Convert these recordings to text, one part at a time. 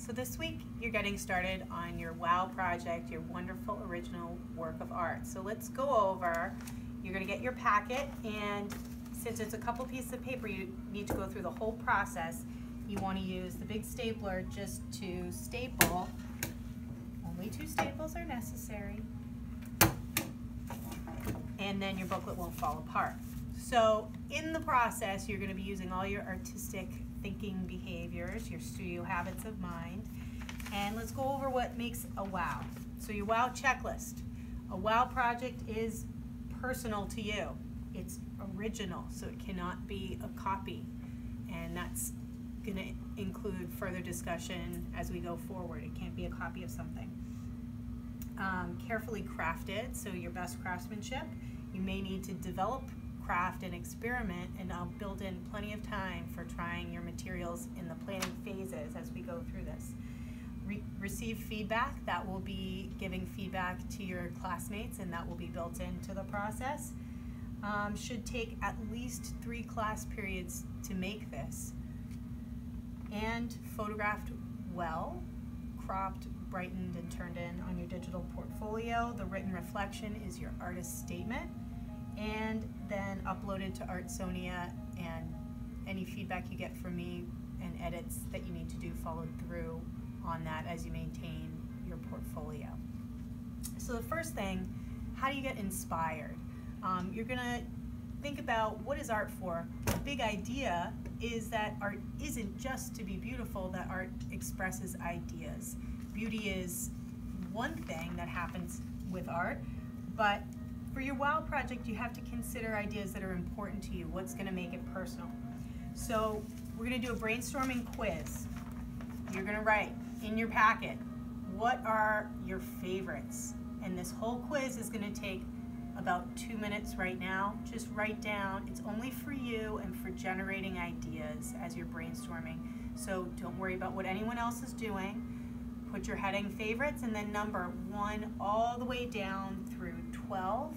So this week you're getting started on your WOW project, your wonderful original work of art. So let's go over, you're going to get your packet, and since it's a couple pieces of paper you need to go through the whole process, you want to use the big stapler just to staple. Only 2 staples are necessary. And then your booklet won't fall apart. So in the process you're going to be using all your artistic thinking behaviors, your studio habits of mind, and let's go over what makes a WOW. So your WOW checklist. A WOW project is personal to you. It's original, so it cannot be a copy, and that's going to include further discussion as we go forward. It can't be a copy of something. Carefully crafted, so your best craftsmanship. You may need to develop, craft, and experiment, and I'll build in plenty of time for trying your materials in the planning phases as we go through this. Receive feedback. That will be giving feedback to your classmates, and that will be built into the process. Should take at least 3 class periods to make this. And photographed well, cropped, brightened, and turned in on your digital portfolio. The written reflection is your artist statement, and then uploaded to Artsonia, and any feedback you get from me and edits that you need to do followed through on that as you maintain your portfolio. So the first thing, how do you get inspired? You're gonna think about, what is art for? The big idea is that art isn't just to be beautiful, that art expresses ideas. Beauty is one thing that happens with art, but for your WOW project you have to consider ideas that are important to you. What's going to make it personal? So we're going to do a brainstorming quiz. You're going to write in your packet, what are your favorites? And this whole quiz is going to take about 2 minutes right now. Just write down, it's only for you and for generating ideas as you're brainstorming. So don't worry about what anyone else is doing. Put your heading favorites and then number 1 all the way down through 12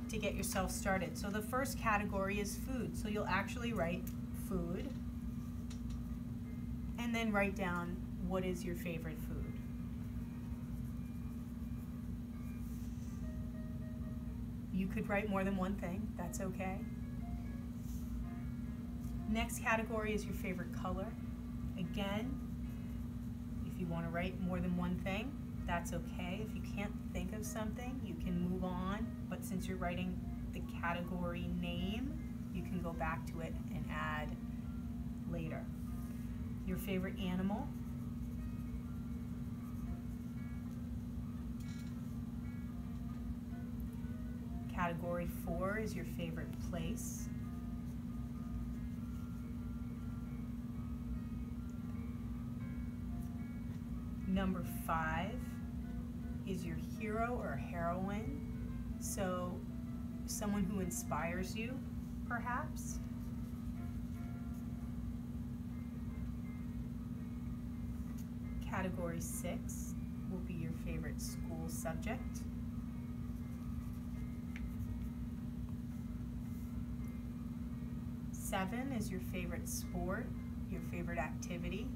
to get yourself started. So the first category is food. So you'll actually write food and then write down what is your favorite food. You could write more than one thing, that's okay. Next category is your favorite color. Again, if you want to write more than one thing, that's okay. If you can't think of something, you can move on, but since you're writing the category name, you can go back to it and add later. Your favorite animal. Category 4 is your favorite place. Number 5 is your hero or heroine, so someone who inspires you, perhaps. Category 6 will be your favorite school subject. Seven is your favorite sport, your favorite activity.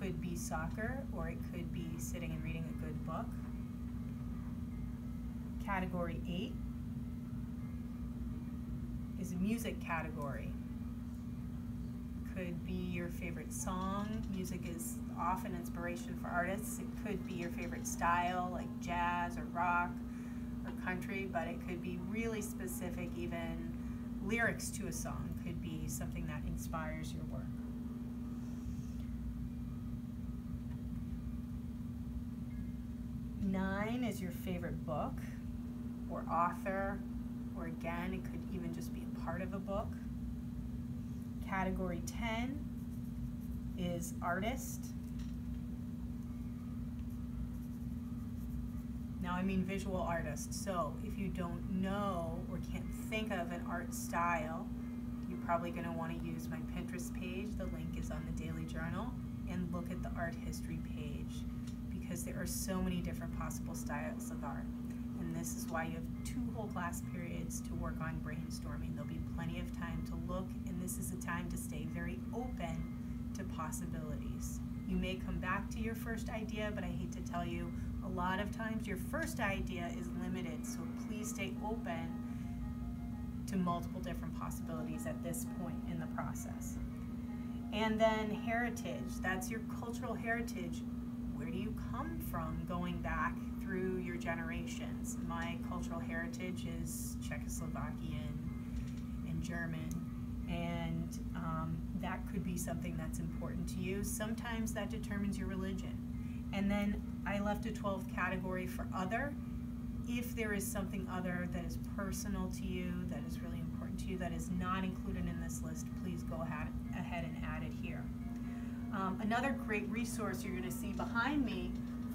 Could be soccer, or it could be sitting and reading a good book. Category 8 is a music category. Could be your favorite song. Music is often inspiration for artists. It could be your favorite style, like jazz or rock or country, but it could be really specific. Even lyrics to a song could be something that inspires your work. 9 is your favorite book or author, or again, it could even just be a part of a book. Category 10 is artist. Now I mean visual artist, so if you don't know or can't think of an art style, you're probably going to want to use my Pinterest page, the link is on the Daily Journal, and look at the art history page, because there are so many different possible styles of art. And this is why you have 2 whole class periods to work on brainstorming. There'll be plenty of time to look, and this is a time to stay very open to to possibilities. You may come back to your first idea, but I hate to tell you, a lot of times your first idea is limited, so please stay open to multiple different possibilities at this point in the process. And then heritage, that's your cultural heritage. Where do you come from going back through your generations? My cultural heritage is Czechoslovakian and German, and that could be something that's important to you. Sometimes that determines your religion. And then I left a 12th category for other. If there is something other that is personal to you, that is really important to you, that is not included in this list, please go ahead and add it here. Another great resource you're going to see behind me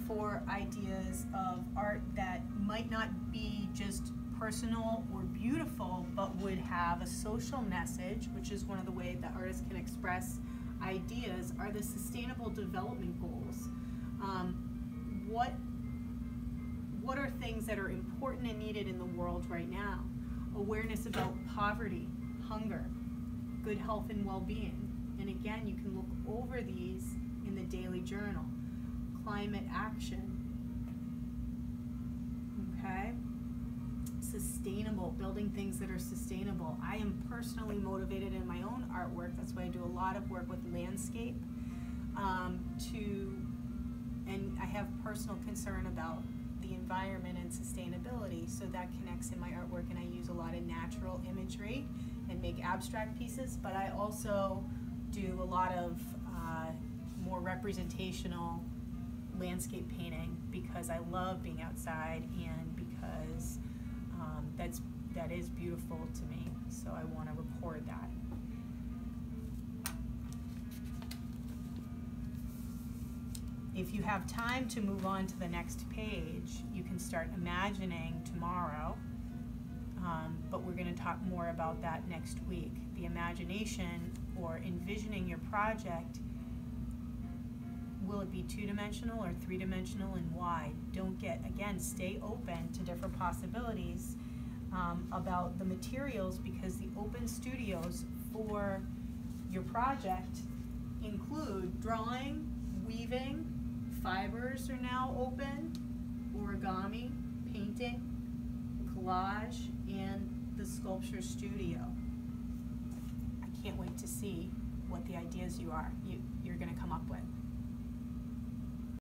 for ideas of art that might not be just personal or beautiful, but would have a social message, which is one of the ways that artists can express ideas, are the Sustainable Development Goals. What are things that are important and needed in the world right now? Awareness about poverty, hunger, good health and well-being. And again, you can look over these in the daily journal. Climate action, okay? Sustainable, building things that are sustainable. I am personally motivated in my own artwork. That's why I do a lot of work with landscape, and I have personal concern about the environment and sustainability, so that connects in my artwork, and I use a lot of natural imagery and make abstract pieces, but I also do a lot of more representational landscape painting because I love being outside and because that is beautiful to me, so I want to record that. If you have time to move on to the next page, you can start imagining tomorrow, but we're going to talk more about that next week. The imagination or envisioning your project, will it be two-dimensional or three-dimensional, and why? Stay open to different possibilities about the materials, because the open studios for your project include drawing, weaving, fibers are now open, origami, painting, collage, and the sculpture studio. I can't wait to see what the ideas you're going to come up with.